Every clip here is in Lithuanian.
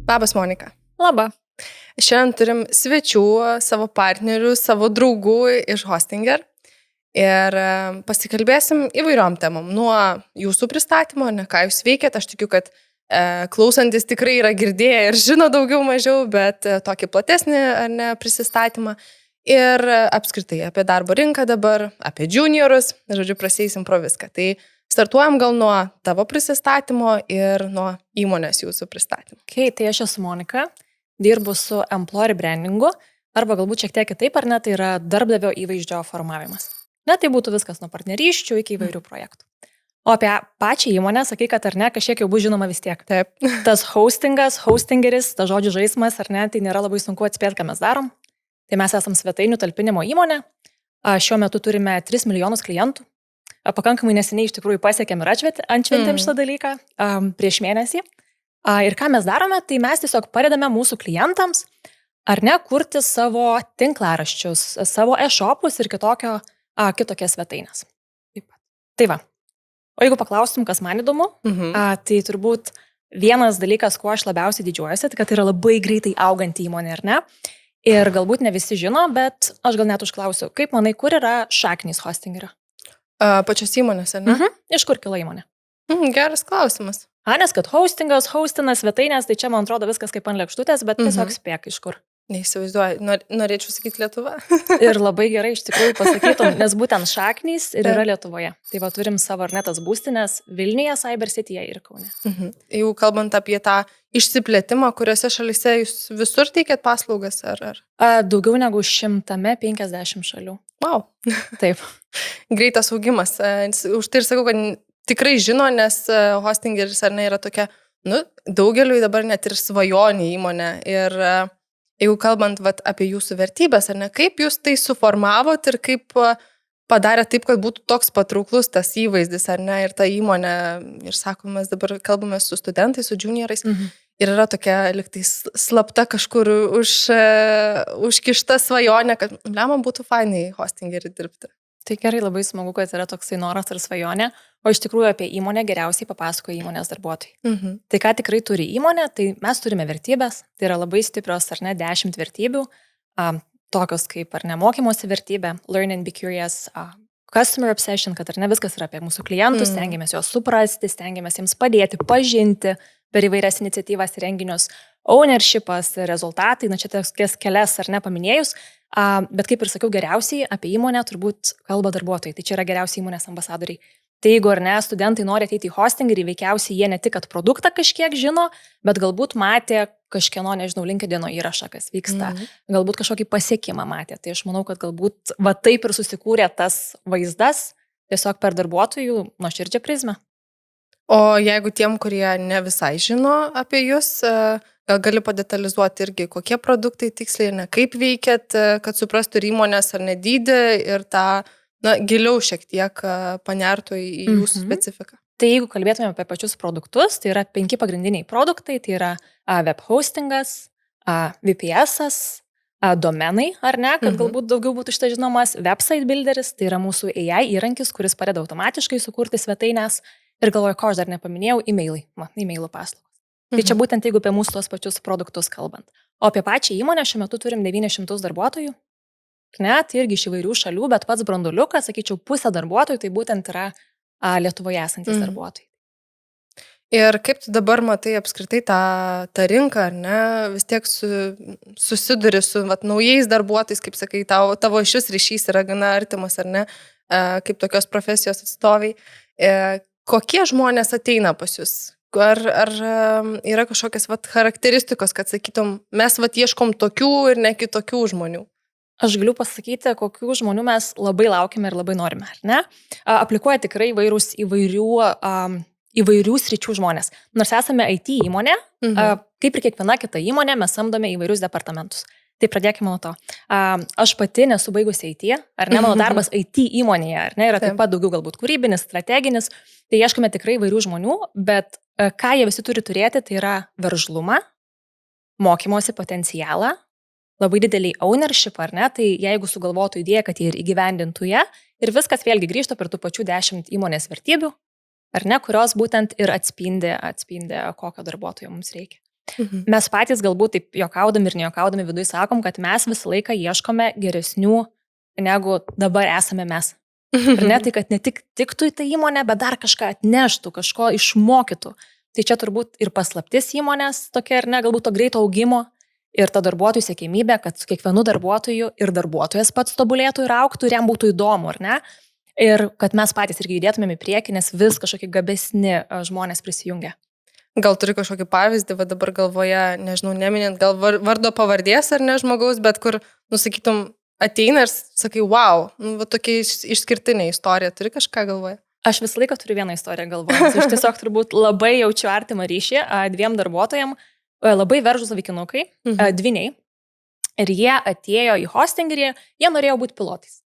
Labas, Monika. Labą. Šiandien turim svečių, savo partnerių, savo draugų iš Hostinger. Ir pasikalbėsim įvairiom temom. Nuo jūsų pristatymo, ką jūs veikiat. Aš tikiu, kad klausantis tikrai yra girdėję ir žino daugiau mažiau, bet tokį platesnį prisistatymą. Ir apskritai apie darbo rinką dabar, apie juniorus. Žodžiu, praseisim pro viską. Tai startuojam gal nuo tavo prisistatymo ir nuo įmonės jūsų pristatymo. Tai aš esu Monika, dirbu su employer brandingu, arba galbūt šiek tiek kitaip, ar ne, tai yra darbdavio įvaizdžio formavimas. Tai būtų viskas nuo partnerysčių iki įvairių projektų. O apie pačią įmonę, sakai, kad ar ne, kažkiek jau bus žinoma vis tiek. Taip. Tas hostingeris, tas žodžių žaismas, ar ne, tai nėra labai sunku atspėti, ką mes darom. Tai mes esam svetainių talpinimo įmonė. Šiuo metu turime 3 milijonus klientų. Pakankamai neseniai iš tikrųjų pasiekėm ir atšventėm šitą dalyką prieš mėnesį. Ir ką mes darome, tai mes tiesiog padedame mūsų klientams, ar ne, kurti savo tinklaraščius, savo e-shopus ir kitokias svetainės. Tai va. O jeigu paklaustum, kas man įdomu, tai turbūt vienas dalykas, kuo aš labiausiai didžiuojuosi, tai kad tai yra labai greitai auganti įmonė, ar ne? Ir galbūt ne visi žino, bet aš gal net užklausiu, kaip manai, kur yra šaknys Hostingerio? Pačios įmonės, ar ne? Iš kur kilo įmonė? Geras klausimas. Nes kad hostingas, hostinas, svetainės, tai čia man atrodo viskas kaip ant lėkštutės, bet tiesiog spėk iš kur. Neįsivaizduoju, norėčiau sakyti Lietuva. Ir labai gerai iš tikrųjų pasakytum, nes būtent šaknys ir yra Lietuvoje. Tai va turim savo arnetas būstinės Vilniuje, Cyber Cityje ir Kaune. Jau kalbant apie tą išsiplėtimą, kuriuose šalyse jūs visur teikėt paslaugas, ar? Daugiau negu 150 šalių. Wow. Taip. Greitas augimas. Už tai ir sakau, kad tikrai žino, nes Hostingeris ar ne yra tokia, daugeliui dabar net ir svajonė įmonė. Ir jeigu kalbant apie jūsų vertybės, ar ne, kaip jūs tai suformavot ir kaip padarė taip, kad būtų toks patrauklus tas įvaizdis, ar ne, ir ta įmonė, ir sakom, mes dabar kalbame su studentais, su juniorais, ir yra tokia liktai slapta kažkur užkišta svajonė, kad man būtų fainai Hostingerį dirbti. Tai gerai, labai smagu, kad yra toksai noras ir svajonė, o iš tikrųjų apie įmonę geriausiai papasakoja įmonės darbuotojai. Tai ką tikrai turi įmonė, tai mes turime vertybės, tai yra labai stiprios, ar ne, 10 vertybių, tokios kaip, ar ne, mokymosi vertybė, learn and be curious, customer obsession, kad ar ne viskas yra apie mūsų klientus, stengiamės juos suprasti, stengiamės jiems padėti, pažinti per įvairias iniciatyvas ir renginius, ownershipas, rezultatai, čia tokias kelias, ar ne, paminėjus. Bet kaip ir sakiau, geriausiai apie įmonę turbūt kalba darbuotojai. Tai čia yra geriausiai įmonės ambasadoriai. Tai jeigu ar ne, studentai nori ateiti į Hostingerį, veikiausiai jie ne tik at produktą kažkiek žino, bet galbūt matė kažkieno, nežinau, LinkedIn įrašą, kas vyksta. Galbūt kažkokį pasiekimą matė. Tai aš manau, kad galbūt taip ir susikūrė tas vaizdas tiesiog per darbuotojų nuoširdžią prizmę. O jeigu tiem, kurie ne visai žino apie jūs, gal gali padetalizuoti irgi, kokie produktai tiksliai, ne kaip veikiat, kad suprastų ir įmonės ar ne dydį ir tą, giliau šiek tiek panertų į jūsų specifiką. Tai jeigu kalbėtume apie pačius produktus, tai yra 5 pagrindiniai produktai, tai yra web hostingas, VPS-as, domenai, ar ne, kad galbūt daugiau būtų šitą žinomas, website builderis, tai yra mūsų AI įrankis, kuris padeda automatiškai sukurti svetainės ir galvoju, ko aš dar nepaminėjau, e-mailų paslaugos. Tai čia būtent jeigu apie mūsų tos pačius produktus kalbant. O apie pačią įmonę šiuo metu turim 900 darbuotojų. Tai irgi iš įvairių šalių, bet pats branduoliukas, sakyčiau, pusė darbuotojų, tai būtent yra Lietuvoje esantis darbuotojai. Ir kaip tu dabar matai apskritai tą rinką, ar ne, vis tiek susiduri su naujais darbuotojais, kaip sakai, tavo šis ryšys yra gana artimas, ar ne, kaip tokios profesijos atstovai. Kokie žmonės ateina pas jūs? Ar yra kažkokios charakteristikos, kad sakytum, mes ieškom tokių ir ne kitokių žmonių? Aš galiu pasakyti, kokių žmonių mes labai laukime ir labai norime, ar ne? Aplikuoja tikrai įvairių sričių žmonės. Nors esame IT įmonė, kaip ir kiekviena kita įmonė, mes samdome įvairius departamentus. Tai pradėkime nuo to. Aš pati nesu baigusi IT, ar ne, mano darbas IT įmonėje, ar ne, yra taip pat daugiau galbūt kūrybinis, strateginis, tai ieškome tikrai įvairių žmonių, bet ką jie visi turi turėti, tai yra veržlumą, mokymosi potencialą, labai didelį ownership, ar ne, tai jeigu sugalvotų idėją, kad jie ir įgyvendintų ją, ir viskas vėlgi grįžta per tų pačių 10 įmonės vertybių, ar ne, kurios būtent ir atspindi kokio darbuotojo mums reikia. Mes patys galbūt taip juokaudami ir nejuokaudami viduje sakom, kad mes visą laiką ieškome geresnių, negu dabar esame mes. Ir ne tai, kad ne tik tiktų į tą įmonę, bet dar kažką atneštų, kažko išmokytų. Tai čia turbūt ir paslaptis įmonės tokia, ar ne, galbūt to greito augimo ir ta darbuotojų siekiamybė, kad su kiekvienu darbuotoju ir darbuotojas pats tobulėtų ir augtų ir jam būtų įdomu, ar ne? Ir kad mes patys irgi judėtumėm į priekį, nes vis kažkokie gabesni žmonės prisijungia. Gal turi kažkokį pavyzdį, va dabar galvoje, nežinau, neminint, gal vardo pavardės ar ne žmogaus, bet kur, nusakytum, ateina ir sakai, wow, va tokia išskirtinė istorija, turi kažką galvoje? Aš visą laiką turiu vieną istoriją galvoje. Aš tiesiog turbūt labai jaučiu artimą ryšį dviem darbuotojam, labai veržus vaikinukai, dviniai. Ir jie atėjo į hostingerį, jie norėjo būti pilotais.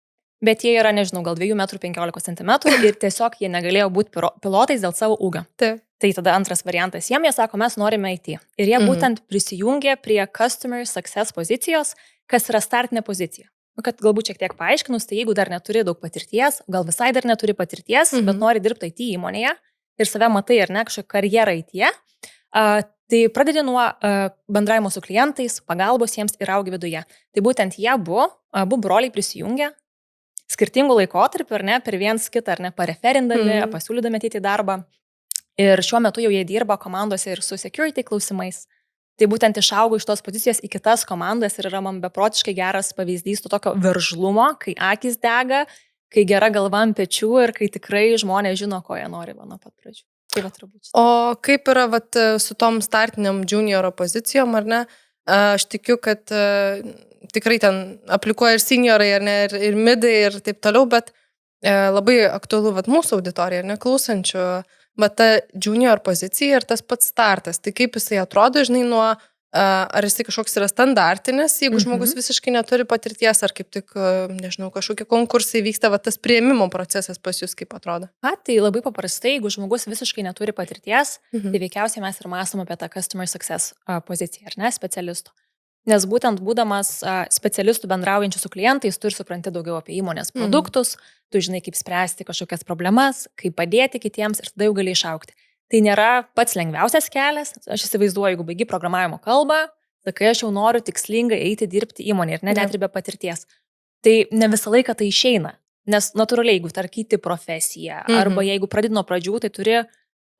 Bet jie yra, nežinau, gal 2,15 m ir tiesiog jie negalėjo būti pilotais dėl savo ūgio. Taip. Tai tada antras variantas. Jie sako, mes norime IT. Ir jie būtent prisijungė prie Customer Success pozicijos, kas yra startinė pozicija. Kad galbūt šiek tiek paaiškinus, tai jeigu dar neturi daug patirties, gal visai dar neturi patirties, bet nori dirbti IT įmonėje ir save matai ar ne kažkokią karjerą IT, tai pradedi nuo bendravimo su klientais, pagalbos jiems ir augi viduje. Tai būtent jie abu broliai prisijungė skirtingų laikotarpių, ar ne, per viens kitą, ar ne, pareferindami, pasiūlydami ateiti į darbą. Ir šiuo metu jau jie dirba komandose ir su security klausimais. Tai būtent išaugo iš tos pozicijos į kitas komandas ir yra man beprotiškai geras pavyzdys to tokio veržlumo, kai akis dega, kai gera galva ant pečių ir kai tikrai žmonės žino, ko jie nori nuo pat pradžių. Tai va turbūt. O kaip yra su tom startiniam junioro pozicijom, ar ne? Aš tikiu, kad tikrai ten aplikuoja ir seniorai, ar ne, ir midai ir taip toliau, bet labai aktualu mūsų auditorija, neklausančių. Bet ta junior pozicija ir tas pats startas, tai kaip jisai atrodo, žinai, ar jisai kažkoks yra standartinis, jeigu žmogus visiškai neturi patirties, ar kaip tik, nežinau, kažkokie konkursai vyksta, tas priėmimo procesas pas jūs kaip atrodo? Tai labai paprastai, jeigu žmogus visiškai neturi patirties, tai veikiausiai mes ir mąstom apie tą Customer Success poziciją, ar ne, specialistų. Nes būtent būdamas specialistų bendraujančių su klientais, tu ir supranti daugiau apie įmonės produktus, tu žinai, kaip spręsti kažkokias problemas, kaip padėti kitiems ir tada jau gali išaugti. Tai nėra pats lengviausias kelias. Aš įsivaizduoju, jeigu baigi programavimo kalbą, sakai, aš jau noriu tikslingai eiti dirbti įmonėje ir net ir be patirties. Tai ne visą laiką tai išeina. Nes natūraliai, jeigu tarkyti profesiją, arba jeigu pradedi nuo pradžių, tai turi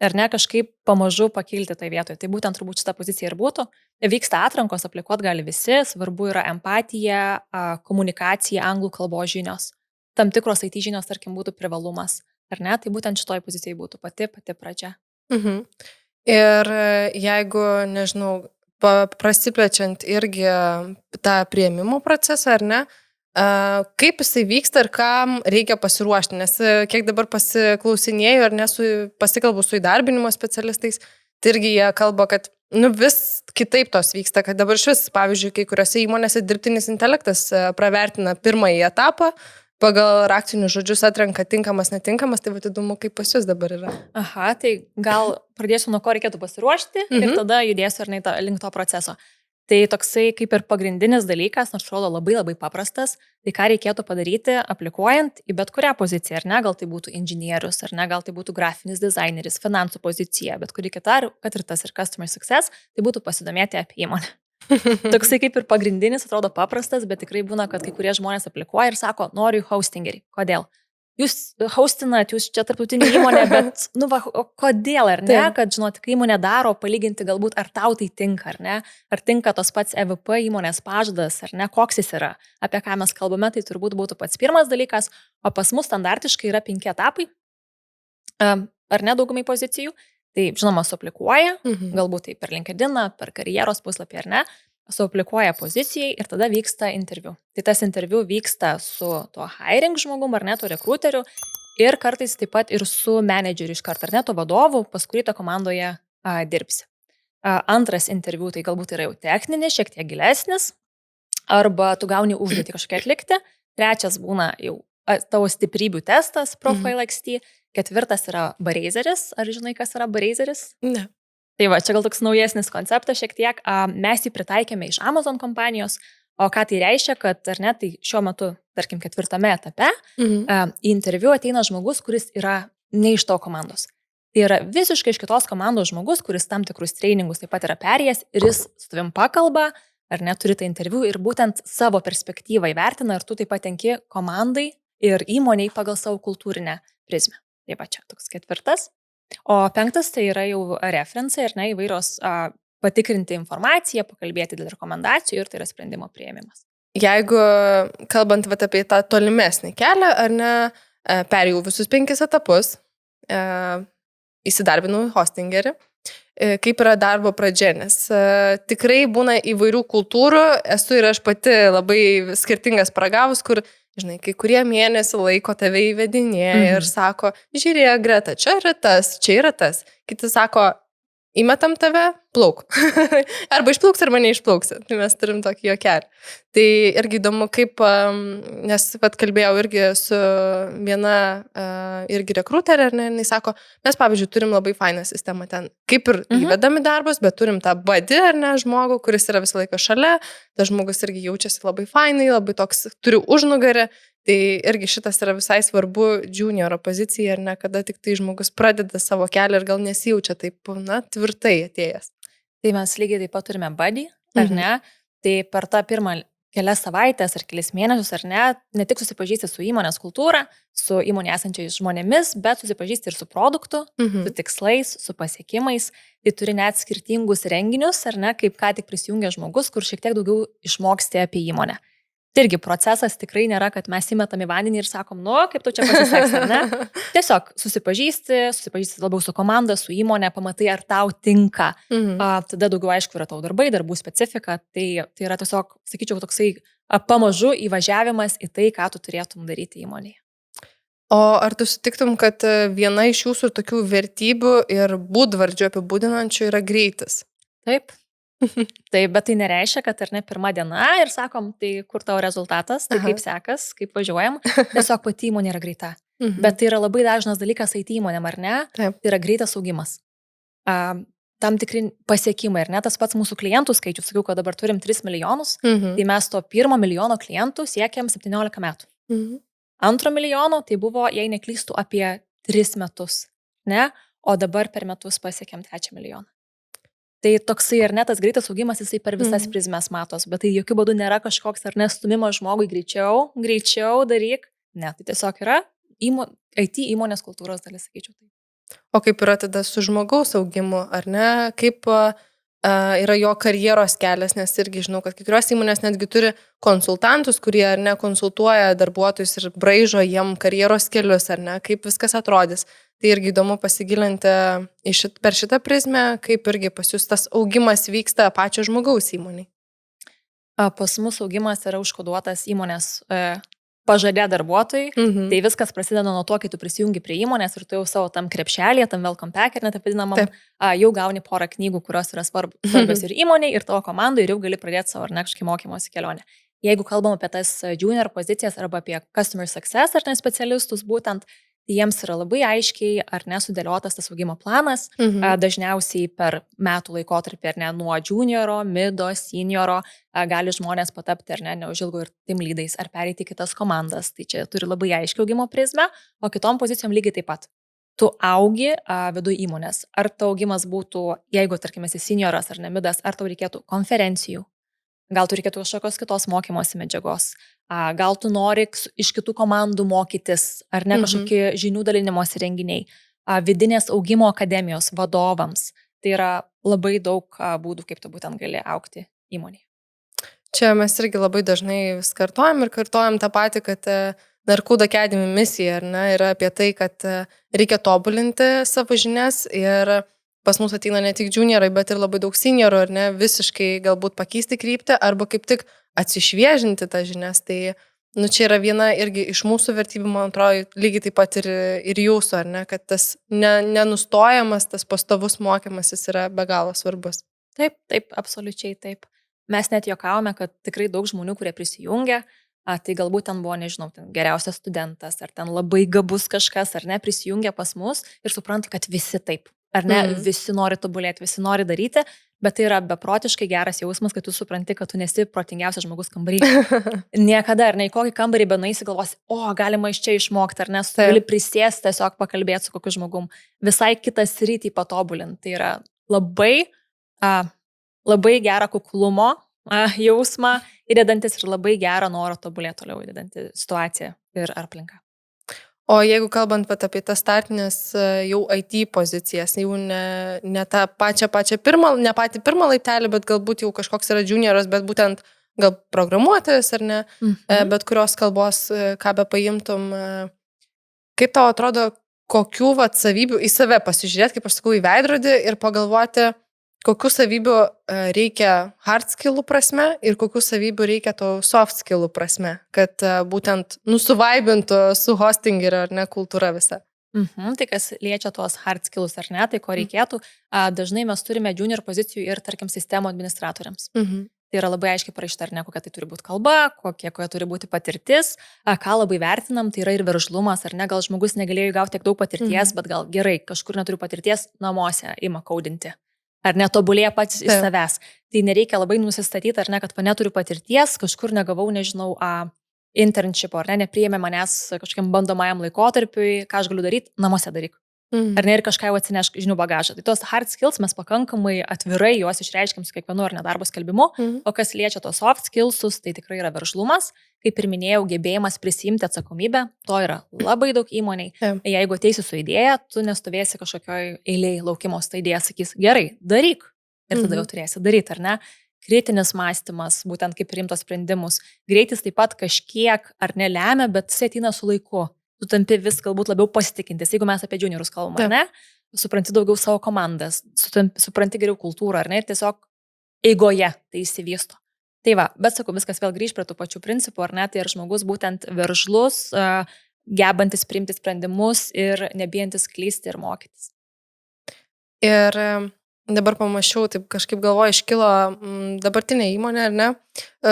ar ne kažkaip pamažu pakilti tai vietoje. Tai būtent turbūt šita pozicija ir būtų. Vyksta atrankos, aplikuot gali visi, svarbu yra empatija, komunikacija, anglų kalbos žinios. Tam tikros IT žinios, tarkim, būtų privalumas. Ar ne? Tai būtent šitoj pozicijai būtų pati pradžia. Ir jeigu, nežinau, prasiplečiant irgi tą priėmimo procesą, ar ne, kaip jisai vyksta ir kam reikia pasiruošti, nes kiek dabar pasiklausinėjau ar pasikalbu su įdarbinimo specialistais, tai irgi jie kalba, kad vis kitaip tos vyksta, kad dabar šis, pavyzdžiui, kai kuriuose įmonėse dirbtinis intelektas pravertina pirmąjį etapą, pagal raktinius žodžius atrenka tinkamas, netinkamas, tai įdomu, kaip pas jūs dabar yra. Tai gal pradėsiu nuo ko reikėtų pasiruošti ir tada judėsiu ar ne link to proceso. Tai toksai kaip ir pagrindinis dalykas, nors atrodo labai labai paprastas, tai ką reikėtų padaryti aplikuojant į bet kurią poziciją, ar ne, gal tai būtų inžinierius, ar ne, gal tai būtų grafinis dizaineris, finansų pozicija, bet kuri kita, kad ir tas ir Customer Success, tai būtų pasidomėti apie įmonę. Toksai kaip ir pagrindinis, atrodo paprastas, bet tikrai būna, kad kai kurie žmonės aplikuoja ir sako, noriu hostingerį. Kodėl? Jūs hostinat, jūs čia tarptautinė įmonė, bet, kodėl, ar ne, kad, žinot, kai įmonė daro, palyginti galbūt, ar tau tai tinka, ar ne, ar tinka tos pats EVP įmonės pažadas, ar ne, koks jis yra, apie ką mes kalbame, tai turbūt būtų pats pirmas dalykas, o pas mus standartiškai yra 5 etapai, ar ne, daugumai pozicijų. Tai, žinoma, suaplikuoja, galbūt tai per LinkedIn, per karjeros puslapį ar ne, suaplikuoja pozicijai ir tada vyksta interviu. Tai tas interviu vyksta su tuo hiring žmogum ar ne, tuo rekruteriu ir kartais taip pat ir su menedžeriu iš karto ar ne, tuo vadovu, pas kurį to komandoje dirbsi. Antras interviu tai galbūt yra jau techninis, šiek tiek gilesnis, arba tu gauni užduotį kažkokią atlikti. Trečias būna jau tavo stiprybių testas, Profile XT. Ketvirtas yra Baraizeris. Ar žinai, kas yra Baraizeris? Ne. Tai va, čia gal toks naujesnis konceptas šiek tiek. Mes jį pritaikėme iš Amazon kompanijos, o ką tai reiškia, kad ar ne, tai šiuo metu, tarkim, 4 etape į interviu ateina žmogus, kuris yra ne iš to komandos. Tai yra visiškai iš kitos komandos žmogus, kuris tam tikrus treningus taip pat yra perėjęs ir jis su tavim pakalba, ar neturi tą interviu ir būtent savo perspektyvą įvertina ir tu taip pat tenki komandai ir įmoniai pagal savo kultūrinę prizmę. Tai va čia toks 4. O 5 tai yra jau referencai ir įvairios patikrinti informaciją, pakalbėti dėl rekomendacijų ir tai yra sprendimo priėmimas. Jeigu kalbant apie tą tolimesnį kelią, ar ne, perėjau visus 5 etapus, įsidarbinau hostingerį, kaip yra darbo pradžia, nes tikrai būna įvairių kultūrų, esu ir aš pati labai skirtingas paragavus, kur, žinai, kai kurie mėnesį laiko tave įvedinėja ir sako, žiūrėk, Greta, čia yra tas. Kiti sako, įmetam tave, plauk. Arba išplauks, arba neišplauks. Tai mes turim tokį jokelį. Tai irgi įdomu, kaip, nes kalbėjau irgi su viena irgi rekruterė, ar ne, jis sako, mes, pavyzdžiui, turim labai fainą sistemą ten. Kaip ir įvedami darbus, bet turim tą buddy, ar ne, žmogų, kuris yra visą laiką šalia. Tas žmogus irgi jaučiasi labai fainai, labai toks, turi užnugarį. Tai irgi šitas yra visai svarbu junioro pozicija, ar ne, kada tik tai žmogus pradeda savo kelią ir gal nesijaučia taip, tvirtai atėjęs. Tai mes lygiai taip pat turime buddy, ar ne? Tai per tą pirmą kelias savaitės ar kelias mėnesius, ar ne tik susipažįsti su įmonės kultūra, su įmonė esančiais žmonėmis, bet susipažįsti ir su produktu, su tikslais, su pasiekimais. Tai turi net skirtingus renginius, ar ne, kaip ką tik prisijungia žmogus, kur šiek tiek daugiau išmoksti apie įmonę. Tai irgi procesas tikrai nėra, kad mes įmetam į vandenį ir sakom, kaip tu čia pasiseks, ar ne? Tiesiog susipažįsti labiau su komanda, su įmonė, pamatai, ar tau tinka. Tada daugiau aišku yra tau darbai, darbų specifika. Tai yra tiesiog, sakyčiau, toksai pamažu įvažiavimas į tai, ką tu turėtum daryti įmonėje. O ar tu sutiktum, kad viena iš jūsų tokių vertybių ir būdvardžių apibūdinančių yra greitis? Taip. Taip, bet tai nereiškia, kad ar ne pirma diena ir sakom, tai kur tavo rezultatas, tai kaip sekas, kaip važiuojam. Tiesiog pati įmonė yra greita. Bet tai yra labai dažnas dalykas IT įmonėm, ar ne? Taip. Tai yra greitas augimas. Tam tikri pasiekimai, ar ne? Tas pats mūsų klientų skaičius, sakiau, kad dabar turim 3 milijonus, tai mes to 1 milijono klientų siekiam 17 metų. 2 milijono tai buvo, jei neklystų, apie 3 metus, ne? O dabar per metus pasiekėm 3 milijoną. Tai toksai, ar ne, tas greitas augimas, jisai per visas prizmes matos, bet tai jokių būdų nėra kažkoks, ar ne, stumimas žmogui greičiau daryk. Ne, tai tiesiog yra IT įmonės kultūros dalis, sakyčiau. O kaip yra tada su žmogaus augimu, ar ne, kaip yra jo karjeros kelias, nes irgi žinau, kad kai kurios įmonės netgi turi konsultantus, kurie, ar ne, konsultuoja darbuotojus ir braižo jiem karjeros kelius, ar ne, kaip viskas atrodys. Tai irgi įdomu pasigilinti per šitą prizmę, kaip irgi pas jūs tas augimas vyksta pačio žmogaus įmoniai. Pas mus augimas yra užkoduotas įmonės pažadė darbuotojai. Tai viskas prasideda nuo to, kai tu prisijungi prie įmonės ir tu jau savo tam krepšelėje, tam welcome pack, ir net vadinamam, jau gauni porą knygų, kurios yra svarbios ir įmoniai, ir tavo komandai, ir jau gali pradėti savo ar ne kažkokį mokymosi kelionę. Jeigu kalbam apie tas junior pozicijas arba apie customer success ar ne specialistus būtent, tai jiems yra labai aiškiai ar nesudėliotas tas augimo planas, dažniausiai per metų laikotarpį ar ne nuo junioro, mido, senioro, gali žmonės patapti ar ne neužilgo ir team leadais ar pereiti kitas komandas, tai čia turi labai aiškiai augimo prizmę, o kitom pozicijom lygiai taip pat. Tu augi viduj įmonės, ar tau augimas būtų, jeigu tarkim esi senioras ar ne midas, ar tau reikėtų konferencijų, gal tu reikėtų kažkokios kitos mokymosi medžiagos, gal tu nori iš kitų komandų mokytis, ar ne kažkokie žinių dalinimosi renginiai, vidinės augimo akademijos vadovams. Tai yra labai daug būdų, kaip tu būtent gali augti įmonėje. Čia mes irgi labai dažnai vis kartojam tą patį, kad Narkuda Academy misija, ar ne, yra apie tai, kad reikia tobulinti savo žinias ir pas mus ateina ne tik juniorai, bet ir labai daug seniorų, ar ne, visiškai galbūt pakeisti kryptį arba kaip tik atsišviežinti tas žinias. Tai čia yra viena irgi iš mūsų vertybių, man atrodo, lygiai taip pat ir jūsų, ar ne, kad tas nenustojamas, tas pastovus mokymasis yra be galo svarbus. Taip, absoliučiai taip. Mes net juokavome, kad tikrai daug žmonių, kurie prisijungia, tai galbūt ten buvo, nežinau, ten geriausias studentas, ar ten labai gabus kažkas, ar ne, prisijungia pas mus ir supranta, kad visi taip. Ar ne, visi nori tobulėti, visi nori daryti, bet tai yra beprotiškai geras jausmas, kai tu supranti, kad tu nesi protingiausias žmogus kambarį. Niekada, ar ne, į kokį kambarį benaisi galvosi, galima iš čia išmokti, ar nes tu gali prisėsti, tiesiog pakalbėti su kokiu žmogum. Visai kitą sritį patobulinti. Tai yra labai gerą kuklumo jausmą įdedantis ir labai gerą norą tobulėti toliau įdedanti situaciją ir aplinką. O jeigu kalbant apie tas startinės jau IT pozicijas, jau ne tą pačią pirmą, ne patį pirmą laiptelį, bet galbūt jau kažkoks yra junioras, bet būtent gal programuotojas ar ne, bet kurios kalbos, ką be paimtum, kaip tau atrodo, kokių savybių į save pasižiūrėti, kaip aš sakau, į veidrodį ir pagalvoti, kokių savybių reikia hard skillų prasme ir kokių savybių reikia to soft skillų prasme, kad būtent nusuvaibintų su hostingeriu ar ne kultūra visa. Tai kas liečia tuos hard skillus ar ne, tai ko reikėtų, dažnai mes turime junior pozicijų ir, tarkim, sistemų administratoriams. Tai yra labai aiškiai parašyta, ar ne, kokia tai turi būti kalba, kokia turi būti patirtis, ką labai vertinam, tai yra ir veržlumas, ar ne, gal žmogus negalėjo įgauti tiek daug patirties, bet gal gerai, kažkur neturiu patirties, namuose ima kaudinti. Ar netobulėja pats iš savęs. Tai nereikia labai nusistatyti, ar ne, kad neturiu patirties, kažkur negavau, nežinau, internship, ar ne, nepriėmė manęs kažkokiam bandomajam laikotarpiui, ką aš galiu daryti, namuose daryk. Ar ne, ir kažką jau atsinešk žinių bagažą. Tai tos hard skills mes pakankamai atvirai juos išreiškiam su kiekvienu ar nedarbo skelbimu, o kas liečia tos soft skillsus, tai tikrai yra veržlumas, kaip ir minėjau, gebėjimas prisiimti atsakomybę, to yra labai daug įmoniai. Jeigu ateisi su idėja, tu nestovėsi kažkokioj eilėj laukimo, ta idėja sakys, gerai, daryk. Ir tada jau turėsi daryti, ar ne? Kritinis mąstymas, būtent kaip priimtos sprendimus. Greitis taip pat kažkiek ar nelemia, bet jis ateina su laiku. Tu tampi vis galbūt labiau pasitikintis, jeigu mes apie juniorus kalbame, ar ne? Supranti daugiau savo komandas, supranti geriau kultūrą, ar ne? Ir tiesiog eigoje tai įsivysto. Tai va, bet sakau, viskas vėl grįž prie tų pačių principų, ar ne? Tai ar žmogus būtent veržlus, gebantis priimti sprendimus ir nebijantis klysti ir mokytis. Ir dabar pamačiau, taip kažkaip galvoju, iškilo dabartinė įmonė, ar ne,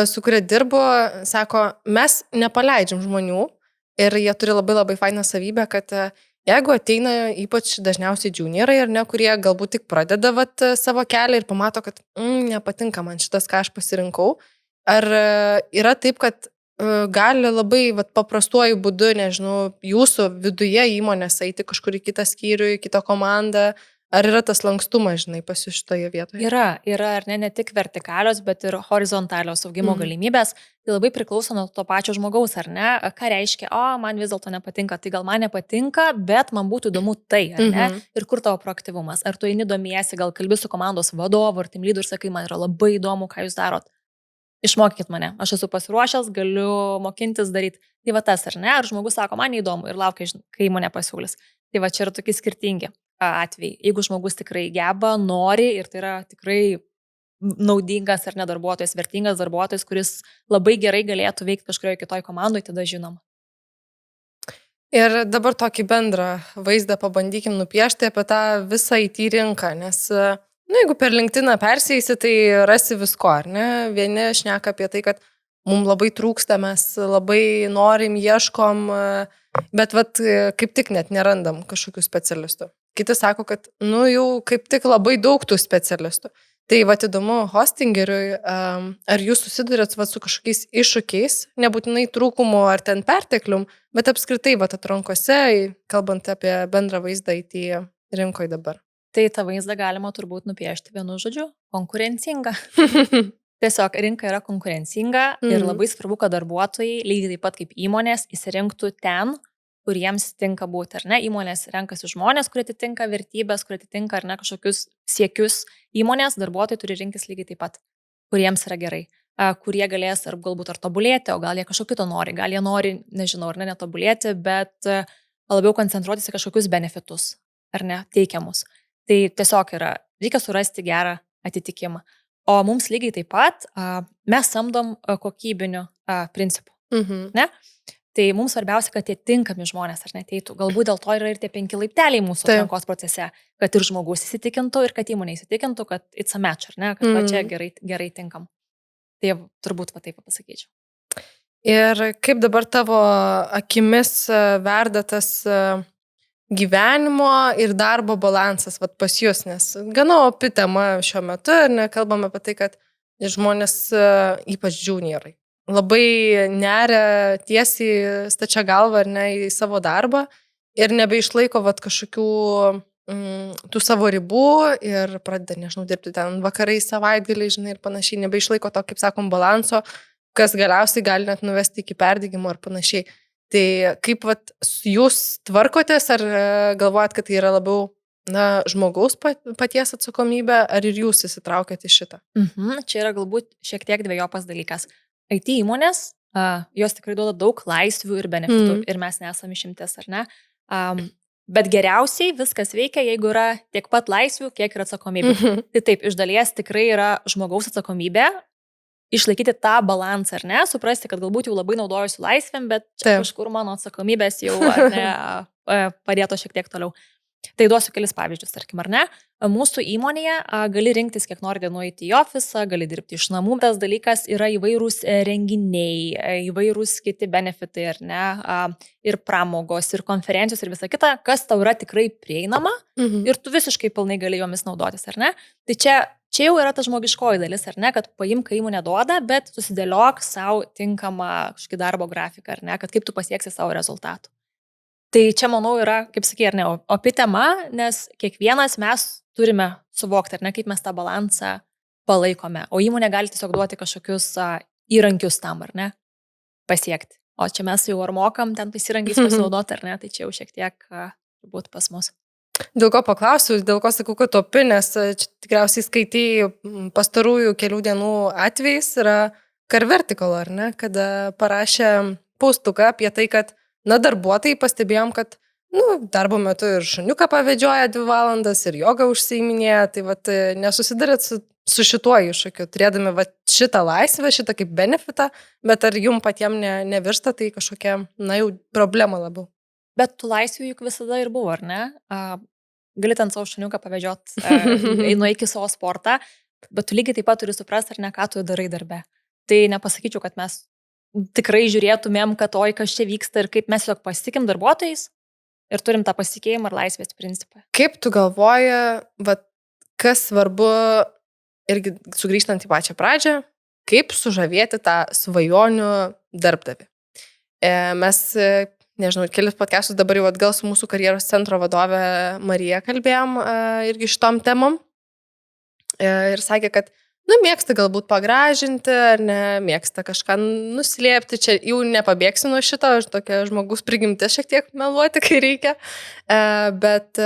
su kuria dirbu, sako, mes nepaleidžiam žmonių ir jie turi labai labai fainą savybę, kad jeigu ateina ypač dažniausiai juniorai, ar ne, kurie galbūt tik pradeda savo kelią ir pamato, kad nepatinka man šitas, ką aš pasirinkau, ar yra taip, kad gali labai paprastuoju būdu, nežinau, jūsų viduje įmonės eiti kažkur į kitą skyrių, į kitą komandą. Ar yra tas lankstumas, žinai, pas jūs šitoje vietoje? Yra ar ne tik vertikalios, bet ir horizontalios augimo galimybės. Tai labai priklauso nuo to pačio žmogaus, ar ne? Ką reiškia, man vis dėlto nepatinka, tai gal man nepatinka, bet man būtų įdomu tai, ar ne? Ir kur tavo proaktyvumas? Ar tu eini domiesi, gal kalbi su komandos vadovu ar team leader ir sakai, man yra labai įdomu, ką jūs darot. Išmokykit mane, aš esu pasiruošęs, galiu mokintis daryti. Tai va tas, ar ne? Ar žmogus sako, man neįdomu ir laukia, kai įmonė pasiūlys. Tai va čia yra tokie skirtingi atvejai. Jeigu žmogus tikrai geba, nori ir tai yra tikrai naudingas ar nedarbuotojas, vertingas darbuotojas, kuris labai gerai galėtų veikti kažkurioje kitoje komandoje, tada žinom. Ir dabar tokį bendrą vaizdą pabandykim nupiešti apie tą visą IT rinką, nes jeigu per LinkedIną persėsi, tai rasi visko, ar ne? Vieni šneka apie tai, kad mums labai trūksta, mes labai norim, ieškom, bet kaip tik net nerandam kažkokių specialistų. Kiti sako, kad jau kaip tik labai daug tų specialistų. Tai įdomu hostingeriui, ar jūs susidurėt su kažkokiais iššūkiais, nebūtinai trūkumu ar ten perteklium, bet apskritai atrankose, kalbant apie bendrą vaizdą IT rinkoje dabar. Tai tą vaizdą galima turbūt nupiešti vienu žodžiu - konkurencinga. Tiesiog rinka yra konkurencinga ir labai svarbu, kad darbuotojai, lygiai taip pat kaip įmonės, įsirinktų ten, kur jiems tinka būti, ar ne? Įmonės renkasi žmonės, kurie atitinka vertybės, kurie atitinka, ar ne, kažkokius siekius. Įmonės darbuotojai turi rinktis lygiai taip pat, kuriems yra gerai, kurie galės ar galbūt ar tobulėti, o gal jie kažko kito nori, gal jie nori, nežinau, ar ne, netobulėti, bet labiau koncentruotis į kažkokius benefitus, ar ne, teikiamus. Tai tiesiog reikia surasti gerą atitikimą. O mums lygiai taip pat mes samdom kokybiniu principu, ne? Tai mums svarbiausia, kad tie tinkami žmonės ar neteitų. Galbūt dėl to yra ir tie 5 laipteliai mūsų atrankos procese, kad ir žmogus įsitikintų, ir kad įmonė įsitikintų, kad it's a match, ar ne, kad čia gerai tinkam. Tai turbūt taip pasakyčiau. Ir kaip dabar tavo akimis verda tas gyvenimo ir darbo balansas vat, pas jūs, nes gana opi tema šiuo metu ir nekalbame apie tai, kad žmonės, ypač juniorai, labai neria tiesiai stačia galva ar ne į savo darbą ir nebeišlaiko vat, kažkokių tų savo ribų ir pradeda, nežinau, dirbti ten vakarai, savaitgaliai, žinai, ir panašiai, nebeišlaiko to, kaip sakom, balanso, kas galiausiai gali net nuvesti iki perdegimo ir panašiai. Tai kaip vat, jūs tvarkotės, ar galvojat, kad tai yra labiau žmogaus paties atsakomybė, ar ir jūs įsitraukėte į šitą? Čia yra galbūt šiek tiek dvejopas dalykas. IT įmonės, jos tikrai duoda daug laisvių ir benefitų ir mes nesame išimtis, ar ne? Bet geriausiai viskas veikia, jeigu yra tiek pat laisvių, kiek ir atsakomybė. Tai taip, iš dalies tikrai yra žmogaus atsakomybė, išlaikyti tą balansą, ar ne, suprasti, kad galbūt jau labai naudojusi laisvėm, bet čia kažkur mano atsakomybės jau padėto šiek tiek toliau. Tai duosiu kelis pavyzdžius, tarkim, ar ne. Mūsų įmonėje gali rinktis, kiek nori dienų eiti į ofisą, gali dirbti iš namų. Tas dalykas yra įvairūs renginiai, įvairūs kiti benefitai, ar ne, ir pramogos, ir konferencijos, ir visa kita, kas tau yra tikrai prieinama ir tu visiškai pilnai gali jomis naudotis, ar ne. Tai čia jau yra ta žmogiškoji dalis, ar ne, kad paimk, kai įmonė duoda, bet susidėliok savo tinkamą kažkokį darbo grafiką, ar ne, kad kaip tu pasieksi savo rezultatų. Tai čia, manau, yra, kaip sakė, ar ne, opi tema, nes kiekvienas mes turime suvokti, ar ne, kaip mes tą balansą palaikome, o įmonė gali tiesiog duoti kažkokius įrankius tam, ar ne, pasiekti. O čia mes jau ar mokam ten tais įrankiais pasinaudoti, ar ne, tai čia jau šiek tiek būt pas mus. Dėl ko paklausiu, dėl ko sakau, kad opi, nes tikriausiai skaitai pastarųjų kelių dienų atvejais yra CarVertical, ar ne, kada parašė paustuką apie tai, kad darbuotojai pastebėjom, kad darbo metu ir šuniuką pavedžioja 2 valandas ir jogą užsiiminėja, tai vat, nesusidarėt su šituo iššūkiu, turėdami vat, šitą laisvę, šitą kaip benefitą, bet ar jum patiems nevirsta tai kažkokia, jau problema labiau? Bet tų laisvių juk visada ir buvo, ar ne? Gali ten savo šuniuką pavedžiot, nueik į savo sportą, bet tu lygiai taip pat turi suprasti, ar ne, ką tu darai darbe. Tai nepasakyčiau, kad mes tikrai žiūrėtumėm, kad oi, kas čia vyksta ir kaip mes tiesiog pasitikim darbuotojais ir turim tą pasitikėjimą ir laisvės principą. Kaip tu galvoji, kas svarbu, irgi sugrįžtant į pačią pradžią, kaip sužavėti tą svajonių darbdavį? Mes, nežinau, kelius podcastus dabar jau atgal su mūsų karjeros centro vadove Marija kalbėjom irgi šitom temom ir sakė, kad mėgsta galbūt pagražinti, ar ne, mėgsta kažką nuslėpti, čia jau nepabėgsi nuo šito, tokia žmogus prigimtis šiek tiek meluoti, kai reikia, bet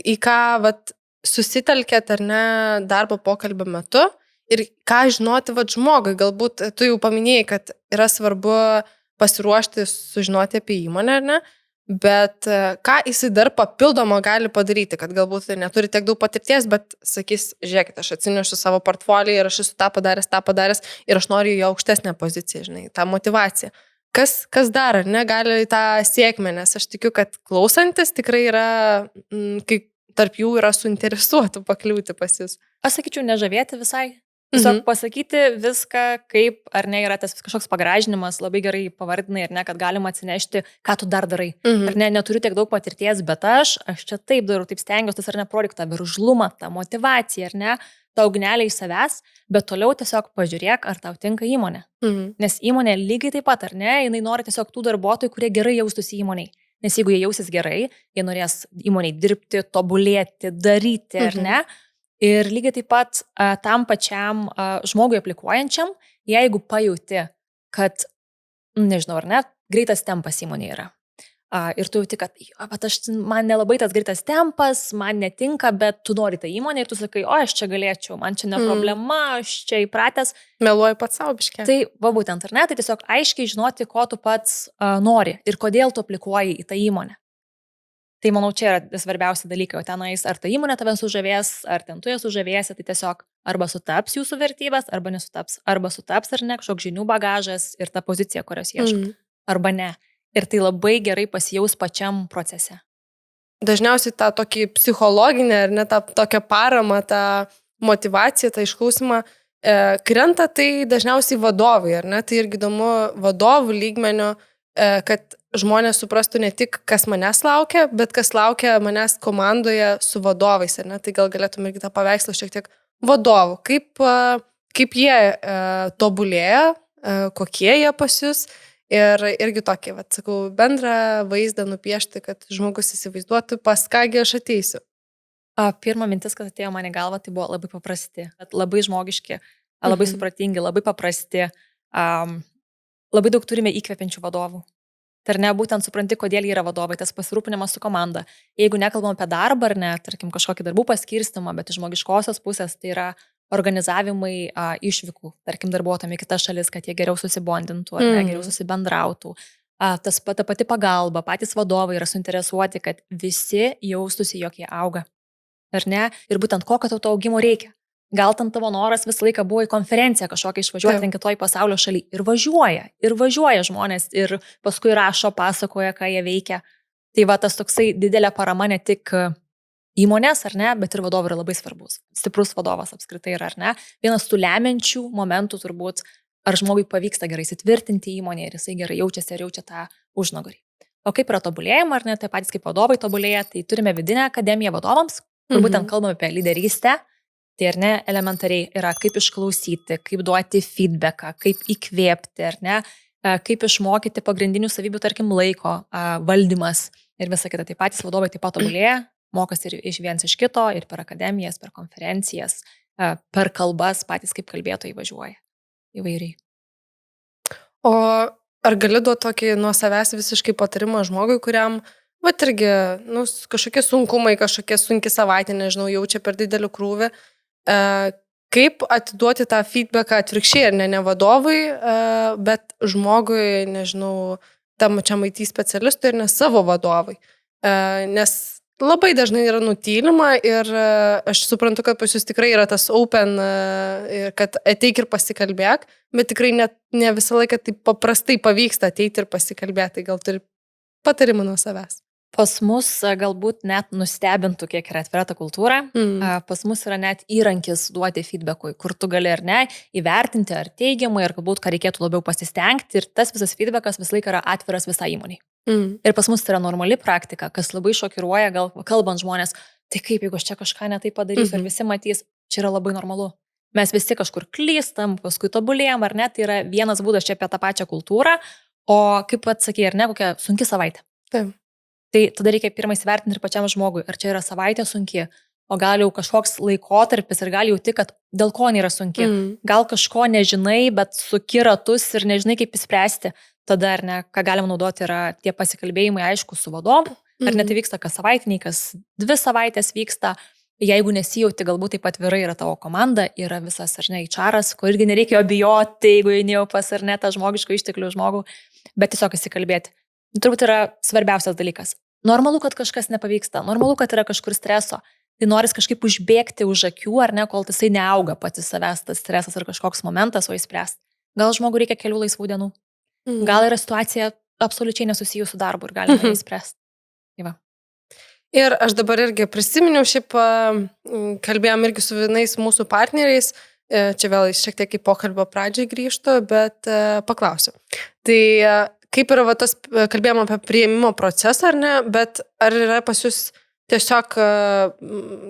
į ką susitelkėt, ar ne, darbo pokalbio metu ir ką žinoti žmogui, galbūt tu jau paminėjai, kad yra svarbu pasiruošti, sužinoti apie įmonę, ar ne, bet ką jisai dar papildomo gali padaryti, kad galbūt neturi tiek daug patirties, bet sakys, žiūrėkit, aš atsinešu savo portfolį ir aš esu tą padaręs ir aš noriu jo aukštesnę poziciją, žinai, tą motivaciją. Kas dar, ar ne, gali tą sėkmę, nes aš tikiu, kad klausantis tikrai yra, kai tarp jų yra suinteresuotų pakliūti pas jūs. Aš sakyčiau, nežavėti visai. Tiesiog pasakyti viską, kaip, ar ne, yra tas kažkoks pagražinimas, labai gerai pavardinai, ar ne, kad galima atsinešti, ką tu dar darai. Ar ne, neturiu tiek daug patirties, bet aš čia taip darau, taip stengiuosi, tas ar ne, produktą, tą veržlumą, tą motivaciją, ar ne, tą ugnelę iš savęs, bet toliau tiesiog pažiūrėk, ar tau tinka įmonė. Nes įmonė lygiai taip pat, ar ne, jinai nori tiesiog tų darbuotojų, kurie gerai jaustųsi įmoniai. Nes jeigu jie jausis gerai, jie norės įmoniai dirbti, tobulėti, daryti, ar ne. Ir lygiai taip pat tam pačiam žmogui aplikuojančiam, jeigu pajauti, kad, nežinau, ar ne, greitas tempas įmonėje yra. Ir tu jauti, kad man nelabai tas greitas tempas, man netinka, bet tu nori tą įmonę ir tu sakai, aš čia galėčiau, man čia ne problema, aš čia įpratęs. Meluoju pats savo biškė. Tai būtent, ar ne, tai tiesiog aiškiai žinoti, ko tu pats nori ir kodėl tu aplikuoji į tą įmonę. Tai manau, čia yra svarbiausia dalykai, o tenais, ar ta įmonė tave sužavės, ar ten tu ją sužavėsi, tai tiesiog arba sutaps jūsų vertybės, arba nesutaps. Arba sutaps ar ne, kažkoks žinių bagažas ir ta pozicija, kurios ieškai. Arba ne. Ir tai labai gerai pasijaus pačiam procese. Dažniausiai tą tokį psichologinę, ar ne, tą tokią paramą, tą motivaciją, tą išklausimą krenta tai dažniausiai vadovai, ar ne? Tai irgi įdomu vadovų lygmenio, kad žmonės suprastų ne tik, kas manęs laukia, bet kas laukia manęs komandoje su vadovais. Ne? Tai gal galėtum irgi tą paveikslą šiek tiek vadovų. Kaip jie tobulėja, kokie jie pas jūs. Ir irgi tokį, sakau, bendrą vaizdą nupiešti, kad žmogus įsivaizduotų, pas kągi aš ateisiu. Pirma mintis, kad atėjo man į galvą, tai buvo labai paprasti, labai žmogiški, labai supratingi, labai paprasti. Labai daug turime įkvepiančių vadovų. Tai ar ne, būtent supranti, kodėl jie yra vadovai, tas pasirūpinimas su komanda. Jeigu nekalbam apie darbą ar ne, tarkim, kažkokį darbų paskirstimą, bet iš žmogiškosios pusės tai yra organizavimai išvykų, tarkim, darbuotojai į kitas šalis, kad jie geriau susibondintų ar ne, geriau susibendrautų. Ta pati pagalba, patys vadovai yra suinteresuoti, kad visi jaustųsi, jog jie auga. Ar ne? Ir būtent kokio tau augimo reikia. Gal ten tavo noras visą laiką buvo į konferenciją kažkokią išvažiuoti ten kitoj pasaulio šaly. Ir važiuoja žmonės ir paskui rašo, pasakoja, ką jie veikia. Tai va tas toksai didelė parama ne tik įmonės, ar ne, bet ir vadovai yra labai svarbus. Stiprus vadovas apskritai yra, ar ne. Vienas tų lemiančių momentų turbūt, ar žmogui pavyksta gerai įsitvirtinti įmonėje ir jisai gerai jaučiasi ir jaučia tą užnugarį. O kaip yra tobulėjama, ar ne, tai patys kaip vadovai tobulėja, tai turime vidinę akademiją vadovams, kur būtent kalbame apie lyderystę. Tai ar ne, elementariai yra kaip išklausyti, kaip duoti feedbacką, kaip įkvėpti, ar ne, kaip išmokyti pagrindinių savybių, tarkim, laiko valdymas ir visa kita. Tai patys vadovai taip pat tobulėja, mokosi ir iš viens iš kito, ir per akademijas, per konferencijas, per kalbas, patys kaip kalbėtojai važiuoja įvairiai. O ar gali duoti tokį nuo savęs visiškai patarimą žmogui, kuriam irgi kažkokie sunkumai, kažkokie sunki savaitė, nežinau, jaučia per didelį krūvį, kaip atiduoti tą feedbacką atvirkščiai, ne vadovui, bet žmogui, nežinau, tam pačiam IT specialistui ir ne savo vadovui. Nes labai dažnai yra nutylima ir aš suprantu, kad pas jūs tikrai yra tas open, kad ateik ir pasikalbėk, bet tikrai ne visą laiką taip paprastai pavyksta ateiti ir pasikalbėti, tai gal turi patarimą nuo savęs. Pas mus galbūt net nustebintų, kiek yra atvira ta kultūra. Pas mus yra net įrankis duoti feedbackui, kur tu gali ar ne įvertinti ar teigiamai, ar galbūt ką reikėtų labiau pasistengti. Ir tas visas feedbackas visą laiką yra atviras visai įmoniai. Ir pas mus tai yra normali praktika, kas labai šokiruoja, gal kalbant žmonės, tai kaip, jeigu aš čia kažką netai padarysiu, ar visi matys, čia yra labai normalu. Mes visi kažkur klystam, paskui tobulėjam, ar ne, tai yra vienas būdas čia apie tą pačią kultūrą, o kaip atsakė, ar ne, kokia sunki savaitė. Taip. Tai tada reikia pirmai įsivertinti ir pačiam žmogui, ar čia yra savaitė sunki, o gal jau kažkoks laikotarpis ir gal jauti, kad dėl ko nėra sunki. Gal kažko nežinai, bet suki ratus ir nežinai, kaip įspręsti. Tada, ar ne, ką galima naudoti, yra tie pasikalbėjimai, aišku, su vadovu. Ar ne tai vyksta kas savaitiniai, kas 2 savaitės vyksta. Jeigu nesijauti, galbūt taip atvirai yra tavo komanda, yra visas, ar ne, HR-as, kur irgi nereikia bijoti, jeigu einėjau pas, ar ne, tą žmogiško išteklių žmogų, bet tiesiog įsikalbėti. Turbūt yra svarbiausias dalykas. Normalu, kad kažkas nepavyksta, normalu, kad yra kažkur streso. Tai noris kažkaip užbėgti už akių, ar ne, kol jisai neauga pati savęs, tas stresas ar kažkoks momentas, o įspręsti. Gal žmogui reikia kelių laisvų dienų. Gal yra situacija absoliučiai nesusijus su darbu ir galima įspręsti. Įva. Ir aš dabar irgi prisiminiau, šiaip kalbėjom irgi su vienais mūsų partneriais, čia vėl šiek tiek į pokalbio pradžiai grįžtu, bet paklausiu. Tai kaip yra tas, kalbėjom apie priėmimo procesą, ar ne, bet ar yra pas jūs tiesiog,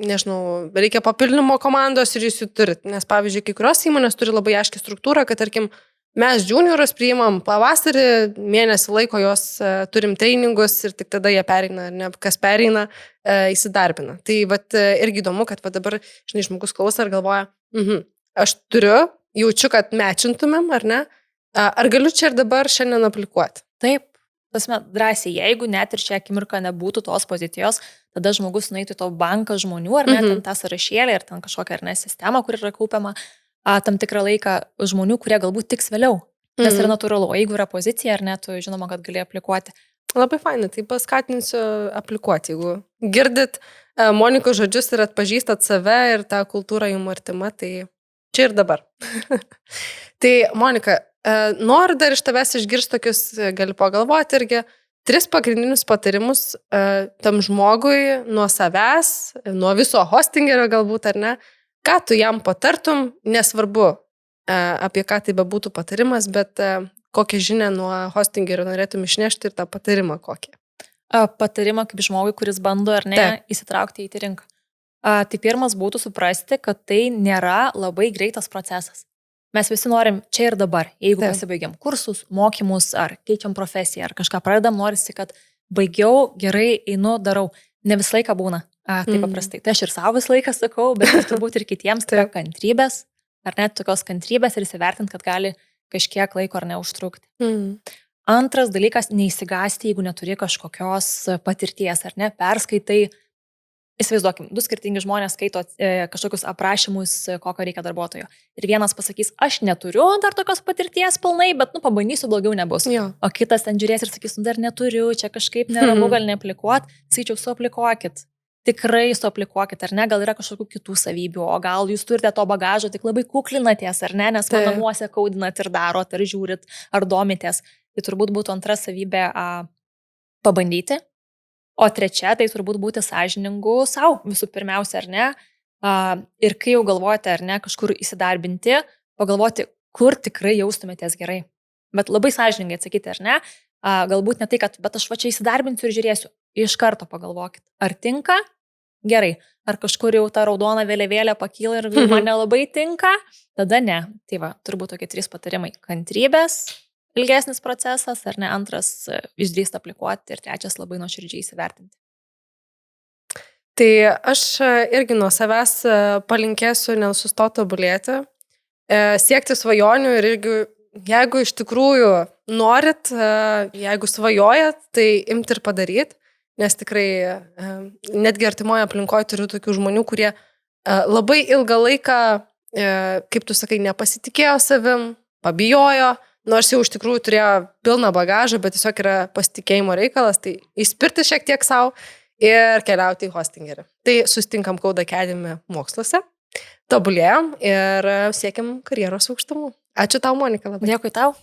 nežinau, reikia papildymo komandos ir jūs jų turit, nes pavyzdžiui, kai kurios įmonės turi labai aiškią struktūrą, kad tarkim, mes juniorus priimam pavasarį, mėnesį laiko jos turim treningus ir tik tada jie pereina, ne, kas pereina, įsidarbina. Tai vat, irgi įdomu, kad vat, dabar, žinai, žmogus klauso ir galvoja, aš turiu, jaučiu, kad mečintumėm, ar ne? Ar galiu čia ir dabar šiandien aplikuoti? Taip, tasme, drąsiai, jeigu net ir šią akimirką nebūtų tos pozicijos, tada žmogus nueitų į to banką žmonių, ar ne, ten tą sąrašėlį, ar ten kažkokią, ar ne, sistemą, kur yra kaupiama tam tikrą laiką žmonių, kurie galbūt tiks vėliau. Nes yra natūralu, o jeigu yra pozicija, ar ne, tu žinoma, kad gali aplikuoti. Labai fainai, tai paskatinsiu aplikuoti, jeigu girdit Monikos žodžius ir atpažįstat save ir tą kultūrą jums artima, tai čia ir dabar. Tai Monika, noriu dar iš tavęs išgirsti tokius, gali pagalvoti irgi, 3 pagrindinius patarimus tam žmogui nuo savęs, nuo viso hostingerio galbūt, ar ne, ką tu jam patartum, nesvarbu apie ką tai bebūtų patarimas, bet kokią žinią nuo hostingerio norėtum išnešti ir tą patarimą kokį? Patarimą kaip žmogui, kuris bando ar ne įsitraukti į rinką. Tai pirmas būtų suprasti, kad tai nėra labai greitas procesas. Mes visi norim čia ir dabar. Jeigu pasibaigiam kursus, mokymus, ar keičiam profesiją, ar kažką pradedam, norisi, kad baigiau, gerai, einu, darau. Ne visą laiką būna taip paprastai. Tai aš ir savo visą laiką sakau, bet turbūt ir kitiems tai kantrybės, ar net tokios kantrybės ir įsivertint, kad gali kažkiek laiko ar neužtrukti. Antras dalykas, neįsigasti, jeigu neturi kažkokios patirties, ar ne, perskaitai. Įsivaizduokim, 2 skirtingi žmonės skaito kažkokius aprašymus, kokio reikia darbuotojo. Ir vienas pasakys, aš neturiu dar tokios patirties pilnai, bet pabandysiu, blogiau nebus. Jo. O kitas ten žiūrės ir sakys, dar neturiu, čia kažkaip neramu, gal neaplikuot. Sakyčiau, suaplikuokit. Tikrai suaplikuokit, ar ne, gal yra kažkokių kitų savybių, o gal jūs turite to bagažo, tik labai kuklinatės, ar ne, nes namuose kaudinat ir darot, ar žiūrit, ar domitės. Tai turbūt būtų antra savybė pabandyti. O trečia, tai turbūt būti sąžiningu savo visų pirmiausia, ar ne? Ir kai jau galvojate, ar ne, kažkur įsidarbinti, pagalvoti, kur tikrai jaustumėtės gerai. Bet labai sąžiningai atsakyti, ar ne? Galbūt ne tai, kad bet aš va čia įsidarbinsiu ir žiūrėsiu. Iš karto pagalvokit, ar tinka? Gerai. Ar kažkur jau ta raudona vėliavėlė pakyla ir man nelabai tinka? Tada ne. Tai va, turbūt tokie 3 patarimai. Kantrybės. Ilgesnis procesas, ar ne, antras išdrįsti aplikuoti ir trečias labai nuoširdžiai įsivertinti. Tai aš irgi nuo savęs palinkėsiu nesustoti tobulėti, siekti svajonių ir irgi, jeigu iš tikrųjų norit, jeigu svajojat, tai imti ir padaryti, nes tikrai netgi artimoje aplinkoje turiu tokių žmonių, kurie labai ilgą laiką, kaip tu sakai, nepasitikėjo savim, pabijojo, nors jau iš tikrųjų turėjo pilną bagažą, bet tiesiog yra pasitikėjimo reikalas, tai įspirti šiek tiek savo ir keliauti į hostingerį. Tai susitinkam Code Academy moksluose, tobulėjom ir siekiam karjeros aukštumų. Ačiū tau, Monika, labai. Dėkui tau.